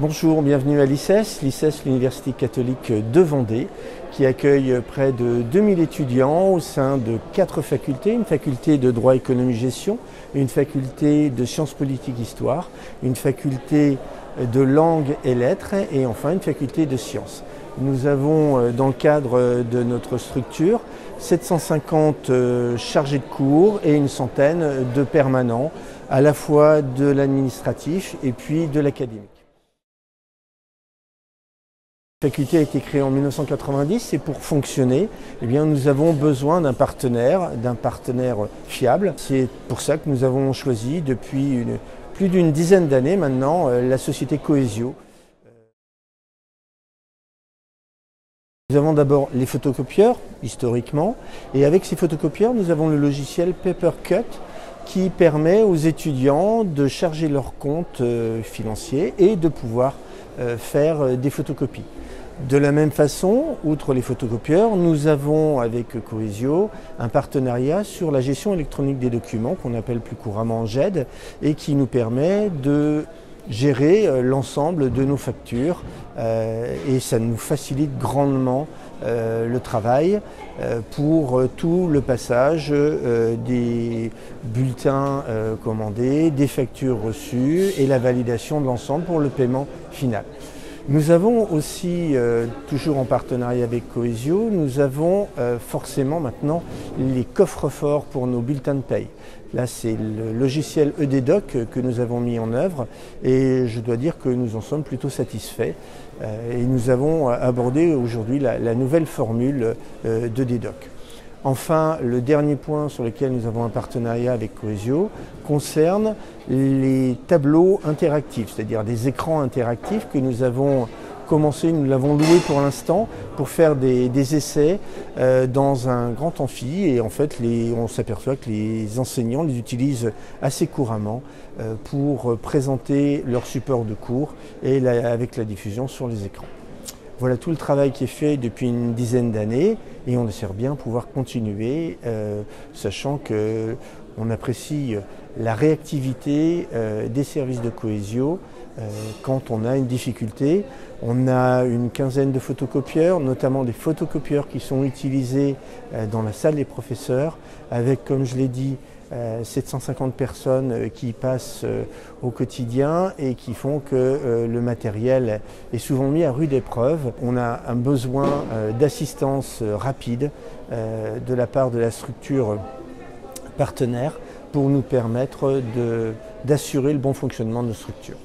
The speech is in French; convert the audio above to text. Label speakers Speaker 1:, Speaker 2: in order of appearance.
Speaker 1: Bonjour, bienvenue à l'ICES, l'Université catholique de Vendée, qui accueille près de 2000 étudiants au sein de 4 facultés, une faculté de droit, économie, gestion, une faculté de sciences politiques, histoire, une faculté de langue et lettres et enfin une faculté de sciences. Nous avons dans le cadre de notre structure 750 chargés de cours et une centaine de permanents, à la fois de l'administratif et puis de l'académique. La faculté a été créée en 1990 et pour fonctionner, nous avons besoin d'un partenaire fiable. C'est pour ça que nous avons choisi depuis plus d'une dizaine d'années maintenant la société Cohesio. Nous avons d'abord les photocopieurs, historiquement, et avec ces photocopieurs, nous avons le logiciel Papercut qui permet aux étudiants de charger leur compte financier et de pouvoir faire des photocopies. De la même façon, outre les photocopieurs, nous avons avec Cohesio un partenariat sur la gestion électronique des documents qu'on appelle plus couramment GED et qui nous permet de gérer l'ensemble de nos factures et ça nous facilite grandement le travail pour tout le passage des bulletins commandés, des factures reçues et la validation de l'ensemble pour le paiement final. Nous avons aussi, toujours en partenariat avec Cohesio, nous avons forcément maintenant les coffres-forts pour nos bulletins de paye. Là, c'est le logiciel EDDoc que nous avons mis en œuvre et je dois dire que nous en sommes plutôt satisfaits. Et nous avons abordé aujourd'hui la nouvelle formule d'EDDoc. Enfin, le dernier point sur lequel nous avons un partenariat avec Cohesio concerne les tableaux interactifs, c'est-à-dire des écrans interactifs que nous avons commencé, nous l'avons loué pour l'instant pour faire des essais dans un grand amphi et en fait on s'aperçoit que les enseignants les utilisent assez couramment pour présenter leur support de cours et avec la diffusion sur les écrans. Voilà tout le travail qui est fait depuis une dizaine d'années et on espère bien pouvoir continuer, sachant qu'on apprécie la réactivité des services de Cohesio quand on a une difficulté. On a une quinzaine de photocopieurs, notamment des photocopieurs qui sont utilisés dans la salle des professeurs, avec, comme je l'ai dit, 750 personnes qui y passent au quotidien et qui font que le matériel est souvent mis à rude épreuve. On a un besoin d'assistance rapide de la part de la structure partenaire pour nous permettre d'assurer le bon fonctionnement de nos structures.